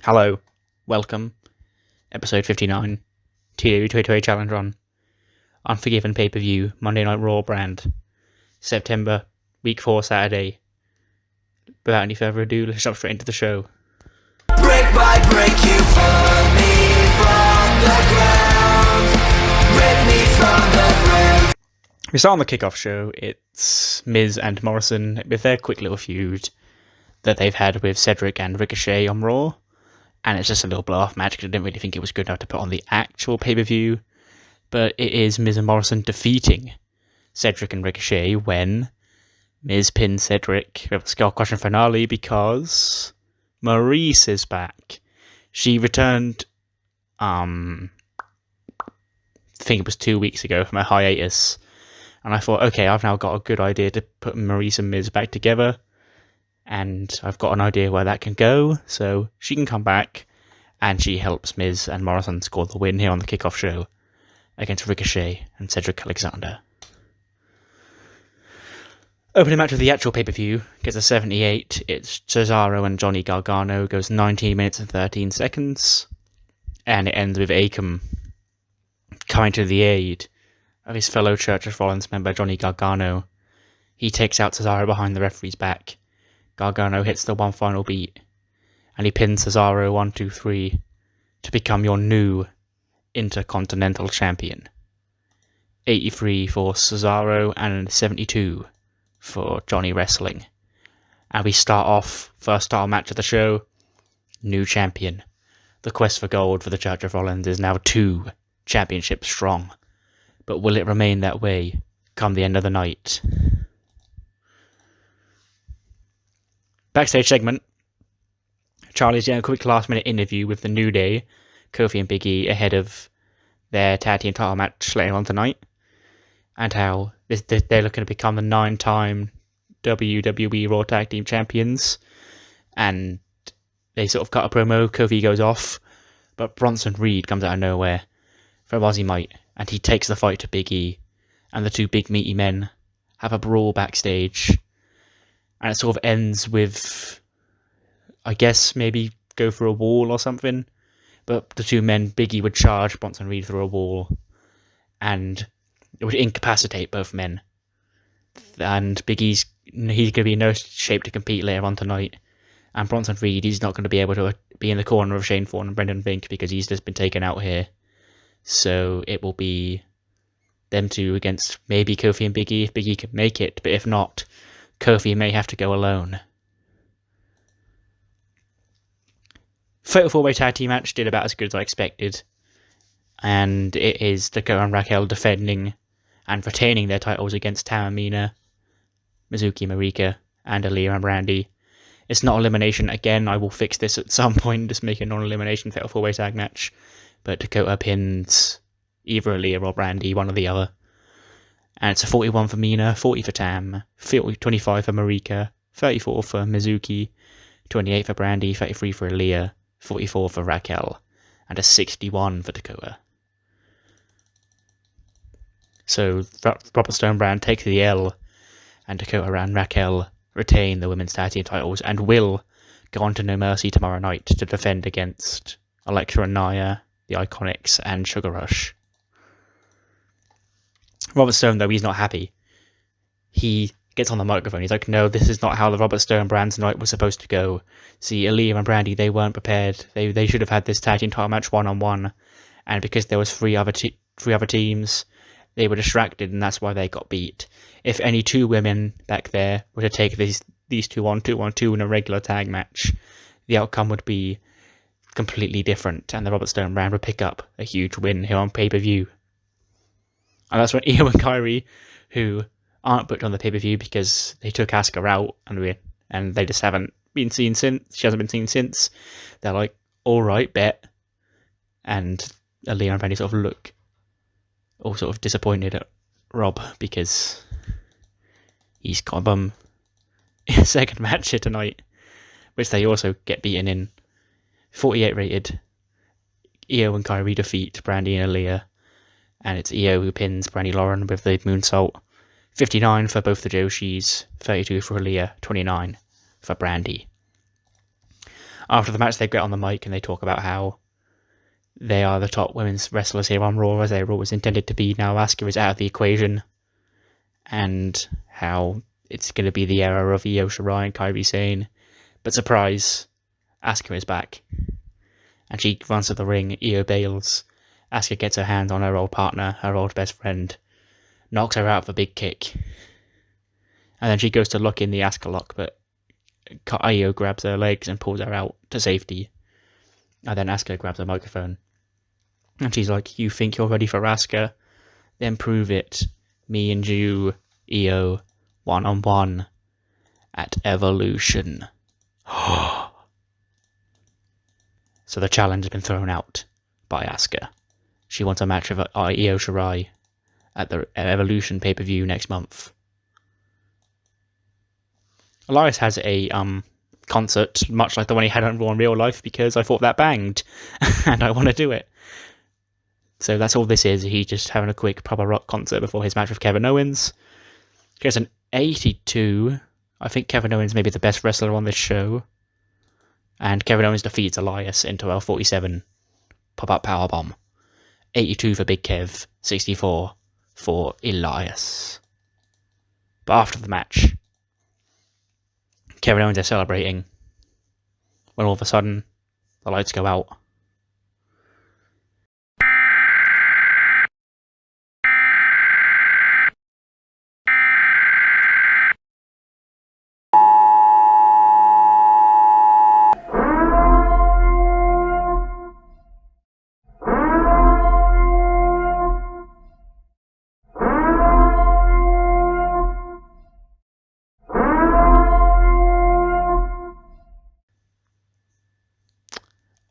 Hello, welcome, episode 59, TEW 2020 Challenge on Unforgiven pay-per-view, Monday Night Raw brand, September, week 4, Saturday. Without any further ado, let's jump straight into the show. Break by break, you pull me from the ground, rip me from the ground. We start on the kickoff show. It's Miz and Morrison with their quick little feud that they've had with Cedric and Ricochet on Raw. And it's just a little blow-off match because I didn't really think it was good enough to put on the actual pay-per-view. But it is Miz and Morrison defeating Cedric and Ricochet when Miz pins Cedric with a Skull Crushing finale because Maurice is back. She returned, I think it was 2 weeks ago from a hiatus. And I thought, okay, I've now got a good idea to put Maurice and Miz back together. And I've got an idea where that can go, so she can come back, and she helps Miz and Morrison score the win here on the kickoff show against Ricochet and Cedric Alexander. Opening match of the actual pay-per-view gets a 78. It's Cesaro and Johnny Gargano, goes 19 minutes and 13 seconds, and it ends with Akam coming to the aid of his fellow Church of Rollins member Johnny Gargano. He takes out Cesaro behind the referee's back. Gargano hits the one final beat, and he pins Cesaro 1, 2, 3 to become your new Intercontinental Champion. 83 for Cesaro and 72 for Johnny Wrestling. And we start off, first title match of the show, new champion. The quest for gold for the Church of Rollins is now 2 championships strong. But will it remain that way come the end of the night? Backstage segment. Charlie's doing a quick last-minute interview with the New Day, Kofi and Big E, ahead of their tag team title match later on tonight, and how they're looking to become the 9-time WWE Raw Tag Team Champions. And they sort of cut a promo. Kofi goes off, but Bronson Reed comes out of nowhere from Aussie Might, and he takes the fight to Big E, and the two big meaty men have a brawl backstage. And it sort of ends with, I guess, maybe go for a wall or something. But the two men, Biggie would charge Bronson Reed through a wall. And it would incapacitate both men. And he's going to be in no shape to compete later on tonight. And Bronson Reed, he's not going to be able to be in the corner of Shane Thorne and Brendan Vink because he's just been taken out here. So it will be them two against maybe Kofi and Biggie if Biggie can make it. But if not, Kofi may have to go alone. Fatal 4-way tag team match did about as good as I expected. And it is Dakota and Raquel defending and retaining their titles against Tamina, Mizuki Marika, and Aaliyah and Brandy. It's not elimination. Again, I will fix this at some point, just make a non-elimination fatal 4-way tag match. But Dakota pins either Aaliyah or Brandy, one or the other. And it's a 41 for Mina, 40 for Tam, 25 for Marika, 34 for Mizuki, 28 for Brandy, 33 for Aaliyah, 44 for Raquel, and a 61 for Dakota. So Robert Stone Brand takes the L, and Dakota and Raquel retain the women's tag team titles and will go on to No Mercy tomorrow night to defend against Alexa and Nia, the Iconics, and Sugar Rush. Robert Stone, though, he's not happy. He gets on the microphone. He's like, no, this is not how the Robert Stone Brand's night was supposed to go. See, Aaliyah and Brandy, they weren't prepared. They should have had this tag team title match one-on-one. And because there was three other teams, they were distracted, and that's why they got beat. If any two women back there were to take these two on two in a regular tag match, the outcome would be completely different, and the Robert Stone Brand would pick up a huge win here on pay-per-view. And that's when Io and Kairi, who aren't booked on the pay-per-view because they took Asuka out and they just haven't been seen since. She hasn't been seen since. They're like, alright, bet. And Aaliyah and Brandy sort of look all sort of disappointed at Rob because he's got a bum in a second match here tonight, which they also get beaten in. 48 rated. Io and Kairi defeat Brandy and Aaliyah. And it's Io who pins Brandy Lauren with the moonsault. 59 for both the Joshis, 32 for Aaliyah, 29 for Brandy. After the match, they get on the mic and they talk about how they are the top women's wrestlers here on Raw, as they were always intended to be. Now Asuka is out of the equation, and how it's going to be the era of Io Shirai and Kairi Sane. But surprise, Asuka is back. And she runs to the ring, Io bails. Asuka gets her hand on her old partner, her old best friend, knocks her out of a big kick. And then she goes to lock in the Asuka lock, but Io grabs her legs and pulls her out to safety. And then Asuka grabs a microphone. And she's like, "You think you're ready for Asuka? Then prove it. Me and you, Io, one-on-one at Evolution." So the challenge has been thrown out by Asuka. She wants a match with Io Shirai at the Evolution pay-per-view next month. Elias has a concert, much like the one he had on Raw in real life, because I thought that banged, and I want to do it. So that's all this is. He's just having a quick proper rock concert before his match with Kevin Owens. He gets an 82. I think Kevin Owens may be the best wrestler on this show. And Kevin Owens defeats Elias into a 47 pop-up powerbomb. 82 for Big Kev, 64 for Elias. But after the match, Kevin Owens is celebrating when all of a sudden the lights go out.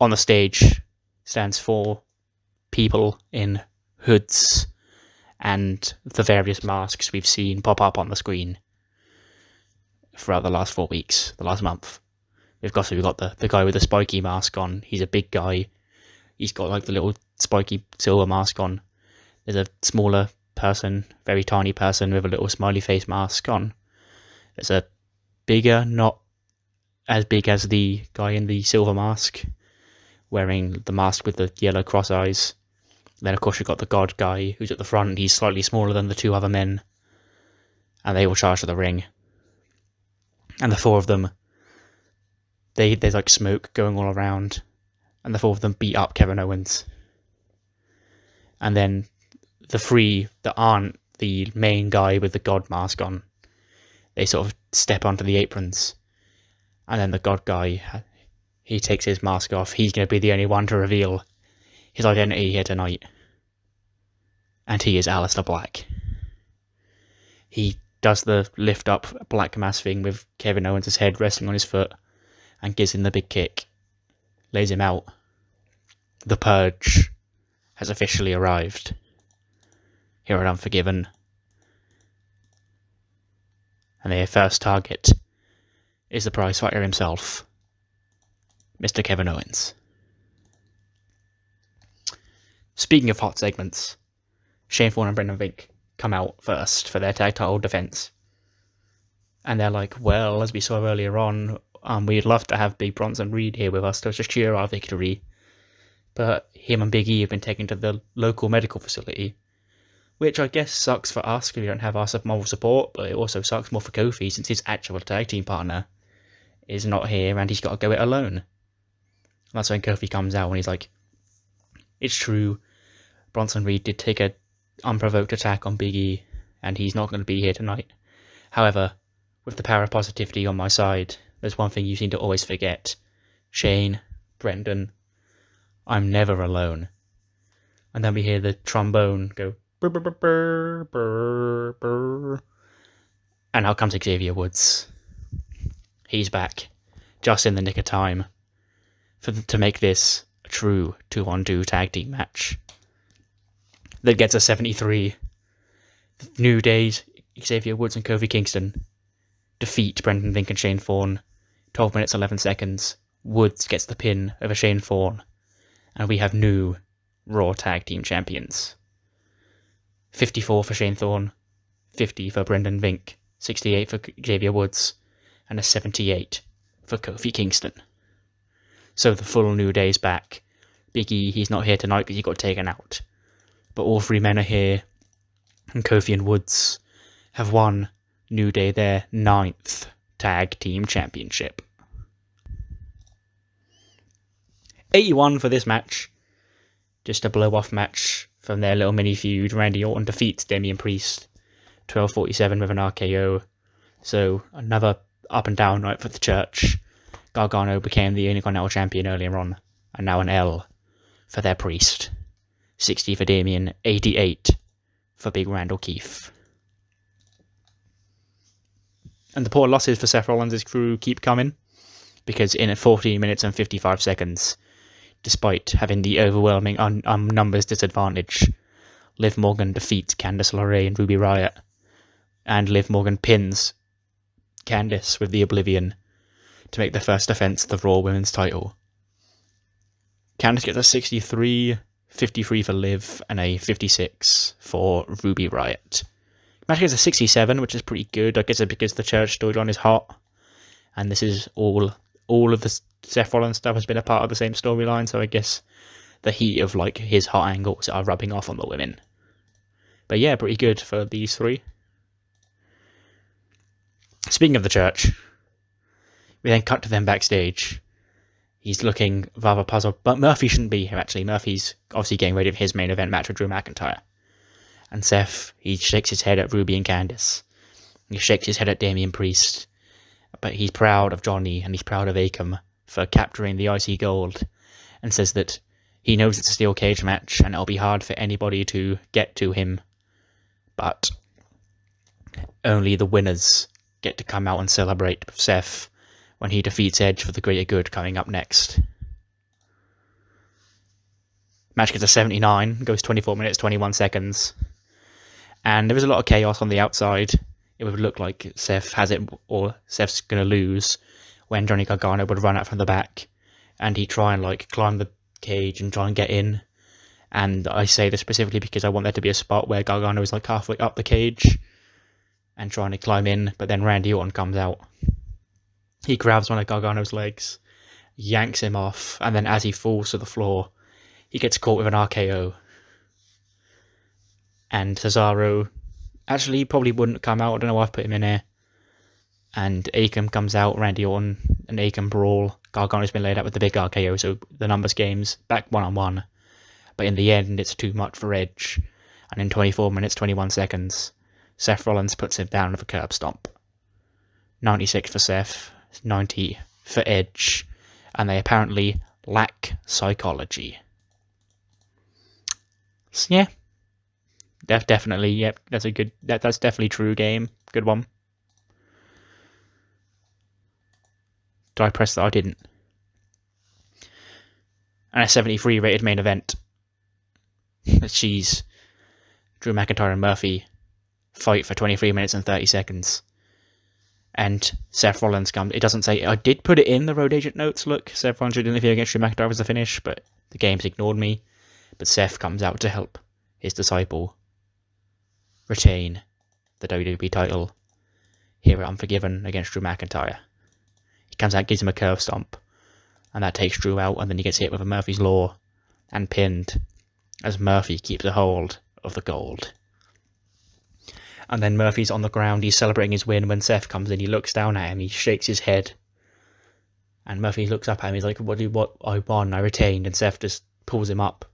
On the stage stands 4 people in hoods and the various masks we've seen pop up on the screen throughout the last 4 weeks, the last month. We've got the guy with the spiky mask on. He's a big guy. He's got like the little spiky silver mask on. There's a smaller person, very tiny person with a little smiley face mask on. There's a bigger, not as big as the guy in the silver mask, wearing the mask with the yellow cross eyes. Then, of course, you've got the God guy who's at the front. He's slightly smaller than the 2 other men. And they all charge to the ring. And the 4 of them, there's like smoke going all around. And the 4 of them beat up Kevin Owens. And then the 3 that aren't the main guy with the God mask on, they sort of step onto the aprons. And then the God guy, he takes his mask off. He's going to be the only one to reveal his identity here tonight. And he is Aleister Black. He does the lift up black mask thing with Kevin Owens' head resting on his foot and gives him the big kick. Lays him out. The Purge has officially arrived here at Unforgiven. And their first target is the prize fighter himself, Mr. Kevin Owens. Speaking of hot segments, Shane Thorne and Brendan Vink come out first for their tag title defense. And they're like, well, as we saw earlier on, we'd love to have Big Bronson Reed here with us to just cheer our victory. But him and Big E have been taken to the local medical facility, which I guess sucks for us because we don't have our moral support, but it also sucks more for Kofi since his actual tag team partner is not here and he's got to go it alone. That's when Kofi comes out and he's like, it's true, Bronson Reed did take a unprovoked attack on Big E, and he's not going to be here tonight. However, with the power of positivity on my side, there's one thing you seem to always forget. Shane, Brendan, I'm never alone. And then we hear the trombone go, brr, brr, brr, brr, brr. And out comes Xavier Woods. He's back, just in the nick of time, to make this a true 2-on-2 tag team match that gets a 73. New Days, Xavier Woods and Kofi Kingston defeat Brendan Vink and Shane Thorne. 12 minutes 11 seconds. Woods gets the pin over Shane Thorne, and we have new Raw Tag Team Champions. 54 for Shane Thorne, 50 for Brendan Vink, 68 for Xavier Woods, and a 78 for Kofi Kingston. So the full New Day's back. Big E, he's not here tonight because he got taken out. But all three men are here. And Kofi and Woods have won New Day their 9th Tag Team Championship. 81 for this match. Just a blow-off match from their little mini feud. Randy Orton defeats Damian Priest 12:47 with an RKO. So another up and down night for the church. Gargano became the Intercontinental Champion earlier on, and now an L for their Priest. 60 for Damian, 88 for Big Randall Keefe. And the poor losses for Seth Rollins' crew keep coming, because in 14 minutes and 55 seconds, despite having the overwhelming numbers disadvantage, Liv Morgan defeats Candice LeRae and Ruby Riott, and Liv Morgan pins Candice with the Oblivion to make the first defense of the Raw Women's title. Candice gets a 63, 53 for Liv, and a 56 for Ruby Riott. Match gets a 67, which is pretty good. I guess it's because the church storyline is hot, and this is all of the Seth Rollins stuff has been a part of the same storyline, so I guess the heat of like his hot angles are rubbing off on the women. But yeah, pretty good for these three. Speaking of the church, we then cut to them backstage. He's looking rather puzzled, but Murphy shouldn't be here actually. Murphy's obviously getting ready for his main event match with Drew McIntyre. And Seth, he shakes his head at Ruby and Candice. He shakes his head at Damian Priest. But he's proud of Johnny and he's proud of Akam for capturing the IC Gold, and says that he knows it's a steel cage match and it'll be hard for anybody to get to him, but only the winners get to come out and celebrate with Seth when he defeats Edge for the greater good coming up next. Match gets a 79, goes 24 minutes, 21 seconds. And there is a lot of chaos on the outside. It would look like Seth has it, or Seth's going to lose, when Johnny Gargano would run out from the back. And he'd try and like climb the cage and try and get in. And I say this specifically because I want there to be a spot where Gargano is like halfway up the cage and trying to climb in, but then Randy Orton comes out. He grabs one of Gargano's legs, yanks him off, and then as he falls to the floor, he gets caught with an RKO. And Cesaro, actually he probably wouldn't come out, I don't know why I've put him in here. And Akam comes out, Randy Orton and Akam brawl. Gargano's been laid out with the big RKO, so the numbers game's back 1-on-1. But in the end, it's too much for Edge. And in 24 minutes, 21 seconds, Seth Rollins puts him down with a curb stomp. 96 for Seth, 90 for Edge. And they apparently lack psychology. So yeah. Definitely, yep, that's a good, that's definitely true game. Good one. Did I press that? I didn't. And a 73 rated main event. She's Drew McIntyre and Murphy fight for 23 minutes and 30 seconds. And Seth Rollins comes. It doesn't say, I did put it in the Road Agent notes, look. Seth Rollins should interfere against Drew McIntyre as the finish, but the game's ignored me. But Seth comes out to help his disciple retain the WWE title here at Unforgiven against Drew McIntyre. He comes out, gives him a curve stomp, and that takes Drew out, and then he gets hit with a Murphy's Law and pinned as Murphy keeps a hold of the gold. And then Murphy's on the ground, he's celebrating his win. When Seth comes in, he looks down at him, he shakes his head, and Murphy looks up at him, he's like, what I won, I retained, and Seth just pulls him up.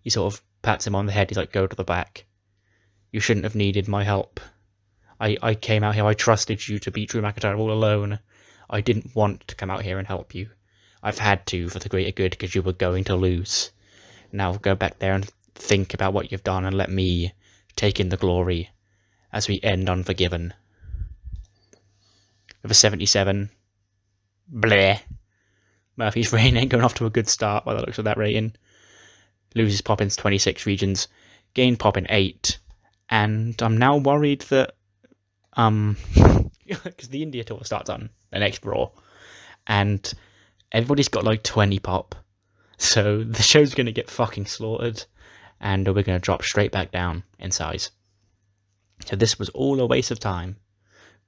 He sort of pats him on the head, he's like, go to the back. You shouldn't have needed my help. I came out here, I trusted you to beat Drew McIntyre all alone. I didn't want to come out here and help you. I've had to for the greater good because you were going to lose. Now go back there and think about what you've done and let me take in the glory as we end Unforgiven. With a 77. Bleh. Murphy's reign ain't going off to a good start by the looks of that rating. Loses Poppins 26 regions. Gained Poppin 8. And I'm now worried that, because the India tour starts on the next Raw, and everybody's got like 20 pop, so the show's going to get fucking slaughtered, and we're going to drop straight back down in size. So this was all a waste of time,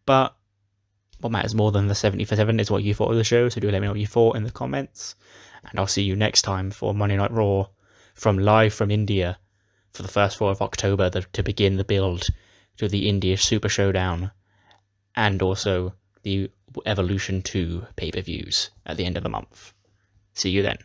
but what matters more than the 70 for 7 is what you thought of the show, so do let me know what you thought in the comments, and I'll see you next time for Monday Night Raw live from India for the first 4 of October to begin the build to the India Super Showdown and also the Evolution 2 pay-per-views at the end of the month. See you then.